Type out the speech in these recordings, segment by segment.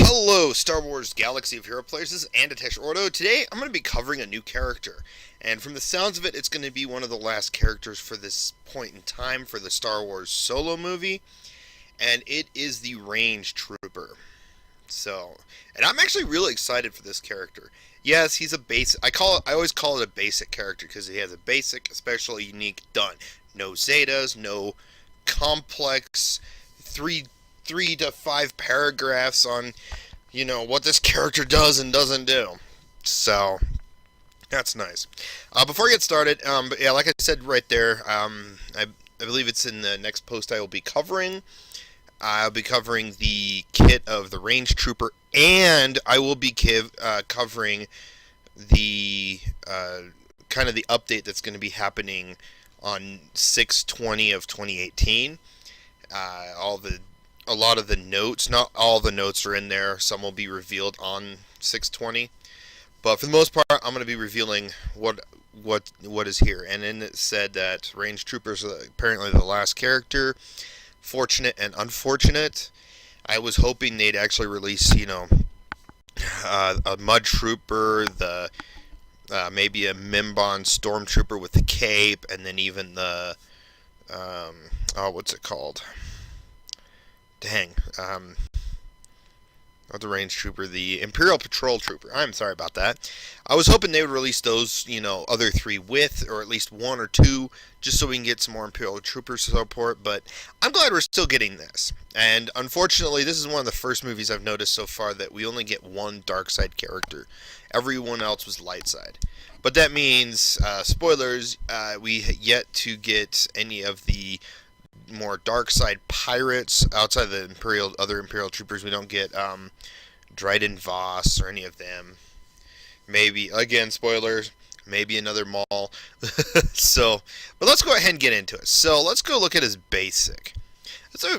Hello, Star Wars Galaxy of Hero players. This is Anditesh Ordo. Today, I'm going to be covering a new character. And from the sounds of it, it's going to be one of the last characters for this point in time for the Star Wars Solo movie. And it is the Range Trooper. And I'm actually really excited for this character. Yes, he's a basic. I always call it a basic character because he has a basic, especially unique done. No Zetas, no complex three three to five paragraphs on what this character does and doesn't do. So that's nice. Before I get started, but yeah, like I said right there, I believe it's in the next post I will be covering. I'll be covering the kit of the Range Trooper, and I will be covering the kind of the update that's going to be happening on 6/20 of 2018. A lot of the notes, not all the notes are in there. Some will be revealed on 6/20, but for the most part, I'm going to be revealing what is here. And then it said that Range Troopers are apparently the last character. Fortunate and unfortunate. I was hoping they'd actually release, a Mud Trooper, the maybe a Mimbon Stormtrooper with the cape, and then even the what's it called? Dang, not the Range Trooper, the Imperial Patrol Trooper. I'm sorry about that. I was hoping they would release those, other three with, or at least one or two, just so we can get some more Imperial Trooper support, but I'm glad we're still getting this. And unfortunately, this is one of the first movies I've noticed so far that we only get one dark side character. Everyone else was light side. But that means, spoilers, we yet to get any of the more dark side pirates outside of the other Imperial Troopers. We don't get Dryden Voss or any of them. Maybe, again, spoilers, maybe another Maul. But let's go ahead and get into it. So let's go look at his basic. It's kind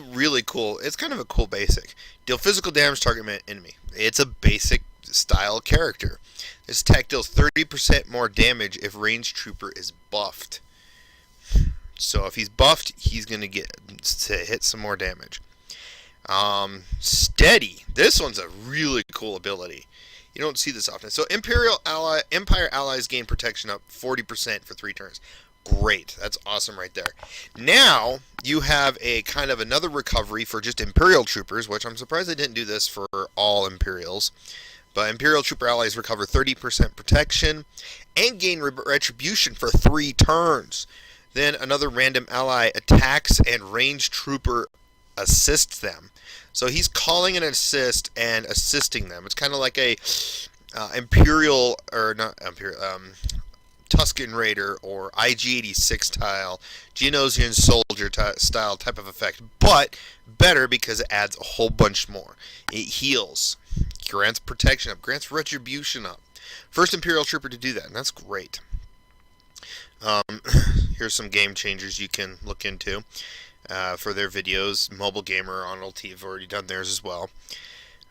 of a cool basic. Deal physical damage target enemy. It's a basic style character. This attack deals 30% more damage if Range Trooper is buffed. So if he's buffed, he's going to get to hit some more damage. Steady. This one's a really cool ability. You don't see this often. So Empire allies gain protection up 40% for 3 turns. Great. That's awesome right there. Now, you have a kind of another recovery for just Imperial Troopers, which I'm surprised they didn't do this for all Imperials. But Imperial Trooper allies recover 30% protection and gain retribution for 3 turns. Then another random ally attacks and Range Trooper assists them. So he's calling an assist and assisting them. It's kind of like a Imperial, or not Imperial, Tusken Raider or IG-86 style, Geonosian Soldier style type of effect. But better because it adds a whole bunch more. It heals, grants protection up, grants retribution up. First Imperial Trooper to do that, and that's great. Here's some game changers you can look into for their videos. Mobile Gamer on LT have already done theirs as well.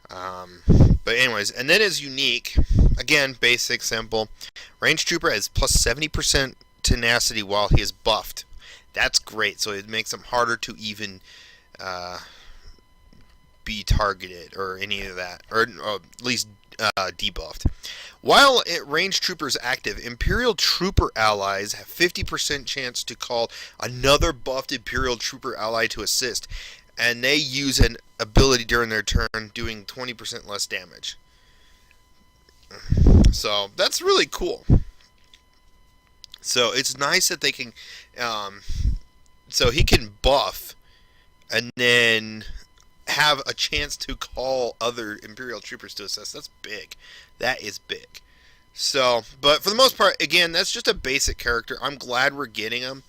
But anyways, and then is unique. Again, basic, simple. Range Trooper has plus 70% tenacity while he is buffed. That's great. So it makes him harder to even be targeted or any of that, or at least debuffed. While Range Trooper is active, Imperial Trooper allies have 50% chance to call another buffed Imperial Trooper ally to assist, and they use an ability during their turn, doing 20% less damage. So that's really cool. So it's nice that they can, so he can buff, and then have a chance to call other Imperial Troopers to assist. That's big. That is big. So, but for the most part, again, that's just a basic character. I'm glad we're getting him.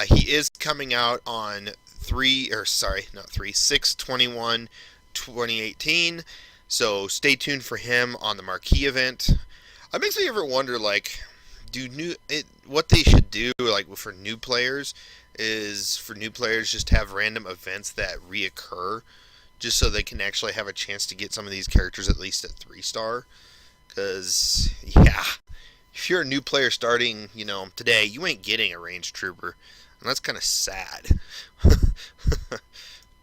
He is coming out on 6/21/2018. So stay tuned for him on the marquee event. It makes me ever wonder, like, what they should do, like, for new players, is for new players just have random events that reoccur, just so they can actually have a chance to get some of these characters at least at 3-star. Because, yeah, if you're a new player starting, today, you ain't getting a Range Trooper. And that's kind of sad.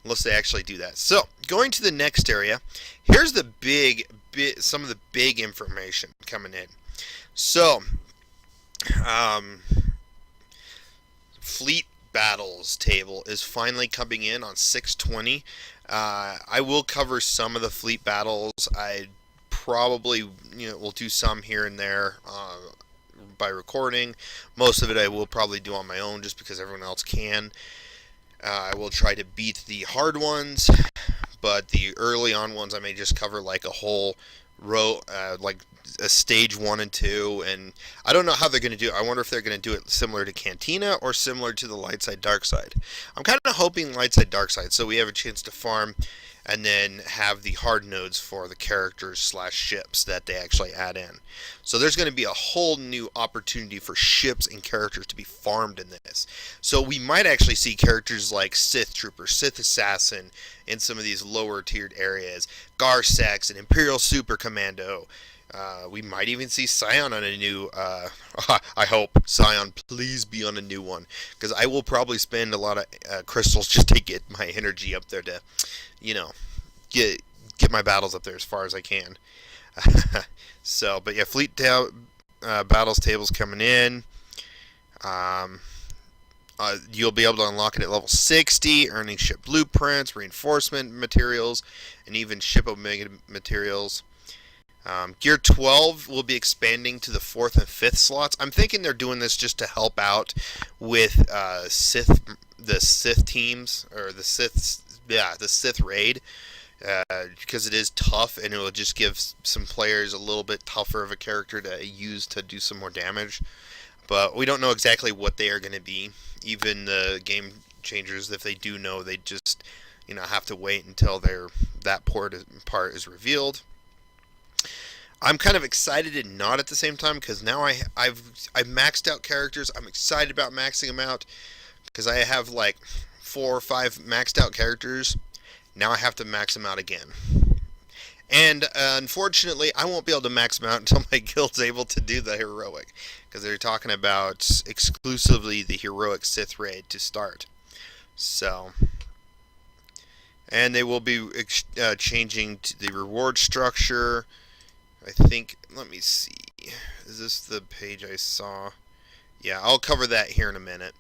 unless they actually do that. So, going to the next area, here's the some of the big information coming in. So, um, Fleet Battles table is finally coming in on 620. I will cover some of the Fleet Battles. I probably will do some here and there by recording. Most of it I will probably do on my own just because everyone else can. I will try to beat the hard ones, but the early on ones I may just cover like a whole row, like a stage 1 and 2, and I don't know how they're going to do it. I wonder if they're going to do it similar to Cantina or similar to the Light Side Dark Side. I'm kind of hoping Light Side Dark Side, so we have a chance to farm and then have the hard nodes for the characters / ships that they actually add in. So there's going to be a whole new opportunity for ships and characters to be farmed in this. So we might actually see characters like Sith Trooper, Sith Assassin in some of these lower tiered areas, Garsex, and Imperial Super Commando. We might even see Scion on a new, I hope, Scion, please be on a new one, because I will probably spend a lot of crystals just to get my energy up there to, get my battles up there as far as I can. So, but yeah, Battles table's coming in. You'll be able to unlock it at level 60, earning ship blueprints, reinforcement materials, and even ship Omega materials. Gear 12 will be expanding to the 4th and 5th slots. I'm thinking they're doing this just to help out with the Sith teams, or the Sith raid, because it is tough, and it will just give some players a little bit tougher of a character to use to do some more damage. But we don't know exactly what they are going to be. Even the game changers, if they do know, they just have to wait until that part is revealed. I'm kind of excited and not at the same time, because now I've maxed out characters. I'm excited about maxing them out because I have like 4 or 5 maxed out characters. Now I have to max them out again. And unfortunately, I won't be able to max them out until my guild's able to do the heroic, because they're talking about exclusively the heroic Sith raid to start. So, and they will be changing to the reward structure. I think, let me see, is this the page I saw? Yeah, I'll cover that here in a minute.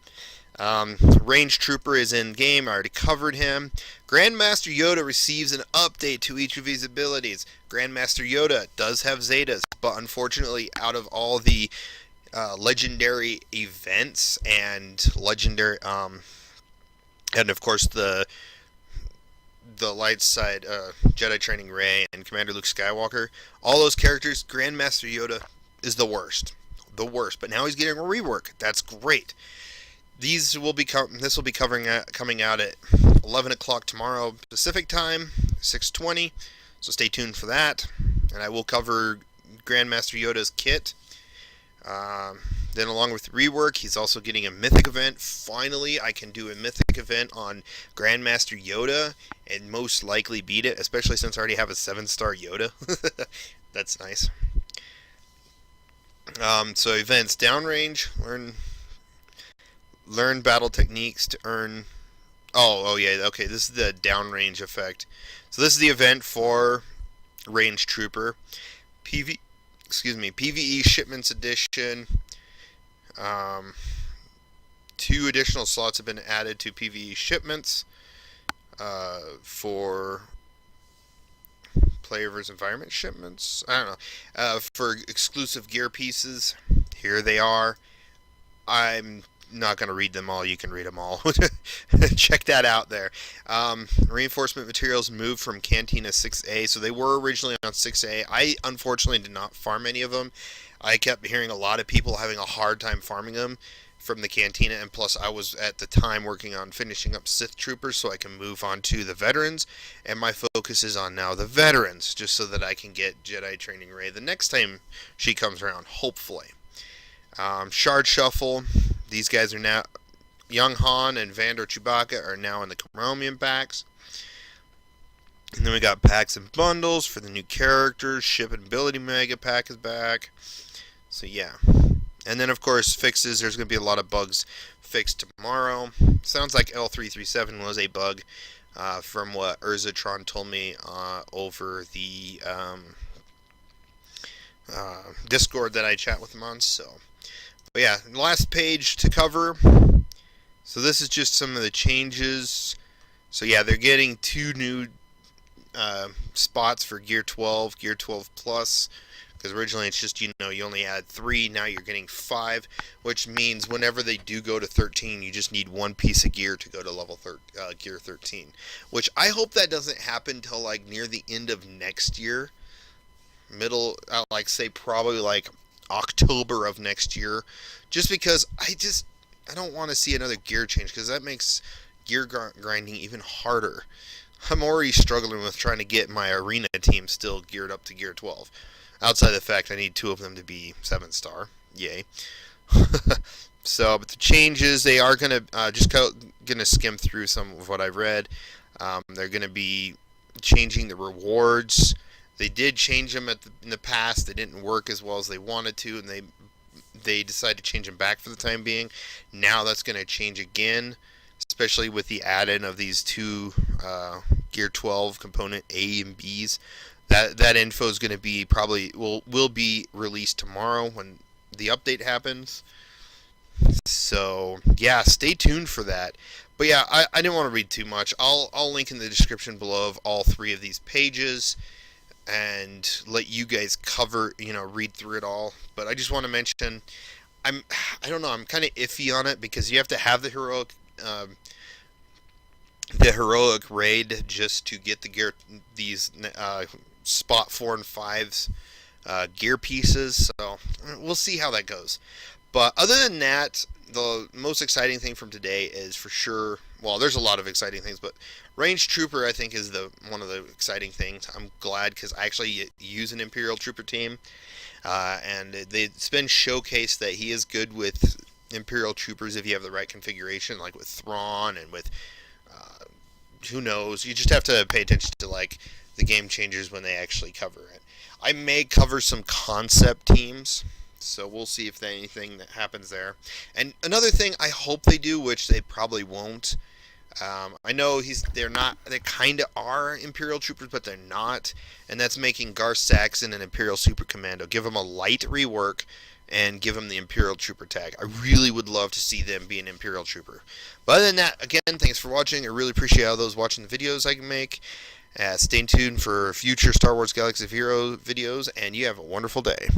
Range Trooper is in game. I already covered him. Grandmaster Yoda receives an update to each of his abilities. Grandmaster Yoda does have Zetas, but unfortunately, out of all the legendary events and legendary, and of course the light side, Jedi Training Rey and Commander Luke Skywalker, all those characters, Grandmaster Yoda is the worst. But now he's getting a rework. That's great. This will be coming out at 11 o'clock tomorrow Pacific time, 6:20. So stay tuned for that. And I will cover Grandmaster Yoda's kit. Then along with Rework, he's also getting a Mythic event. Finally, I can do a Mythic event on Grandmaster Yoda and most likely beat it, especially since I already have a 7-star Yoda. That's nice. So events, downrange, learn battle techniques to earn... Oh yeah, okay, this is the downrange effect. So this is the event for Range Trooper. PvE Shipments Edition. 2 additional slots have been added to PvE Shipments for Player vs. Environment Shipments. I don't know. For exclusive gear pieces, here they are. I'm not going to read them all. You can read them all. Check that out there. Reinforcement materials moved from Cantina 6A. So they were originally on 6A. I unfortunately did not farm any of them. I kept hearing a lot of people having a hard time farming them from the Cantina, and plus I was at the time working on finishing up Sith Troopers so I can move on to the veterans, and my focus is on now the veterans, just so that I can get Jedi Training Rey the next time she comes around, hopefully. Shard Shuffle, these guys are now, Young Han and Vander Chewbacca are now in the Chromium packs. And then we got packs and bundles for the new characters. Ship and Ability Mega Pack is back. So yeah. And then, of course, fixes. There's going to be a lot of bugs fixed tomorrow. Sounds like L337 was a bug from what Urzatron told me over the Discord that I chat with him on. So, but yeah, last page to cover. So this is just some of the changes. So yeah, they're getting 2 new spots for Gear 12, Gear 12 Plus. Because originally it's just, you only had 3, now you're getting 5, which means whenever they do go to 13, you just need 1 piece of gear to go to level Gear 13. Which I hope that doesn't happen till like near the end of next year. Middle, like say probably like October of next year. Just because I don't want to see another gear change, because that makes gear grinding even harder. I'm already struggling with trying to get my arena team still geared up to Gear 12. Outside the fact I need 2 of them to be 7-star. Yay. So, but the changes, they are going to, just going to skim through some of what I've read. They're going to be changing the rewards. They did change them in the past. They didn't work as well as they wanted to, and they decided to change them back for the time being. Now that's going to change again, especially with the add-in of these 2 Gear 12 component A and Bs. That info is going to be will be released tomorrow when the update happens. So yeah, stay tuned for that. But yeah, I didn't want to read too much. I'll link in the description below of all 3 of these pages and let you guys read through it all. But I just want to mention, I don't know, I'm kind of iffy on it, because you have to have the heroic raid just to get these spot 4 and 5's gear pieces. So we'll see how that goes. But other than that, the most exciting thing from today is for sure, well, there's a lot of exciting things, but Range Trooper, I think, is one of the exciting things. I'm glad, because I actually use an Imperial Trooper team, and it's been showcased that he is good with Imperial Troopers if you have the right configuration, like with Thrawn and with who knows. You just have to pay attention to like the game changers when they actually cover it. I may cover some concept teams, so we'll see if anything that happens there. And another thing I hope they do, which they probably won't. I know they kind of are Imperial Troopers, but they're not. And that's making Garth Saxon an Imperial Super Commando. Give him a light rework and give him the Imperial Trooper tag. I really would love to see them be an Imperial Trooper. But other than that, again, thanks for watching. I really appreciate all those watching the videos I can make. Stay tuned for future Star Wars Galaxy of Heroes videos, and you have a wonderful day.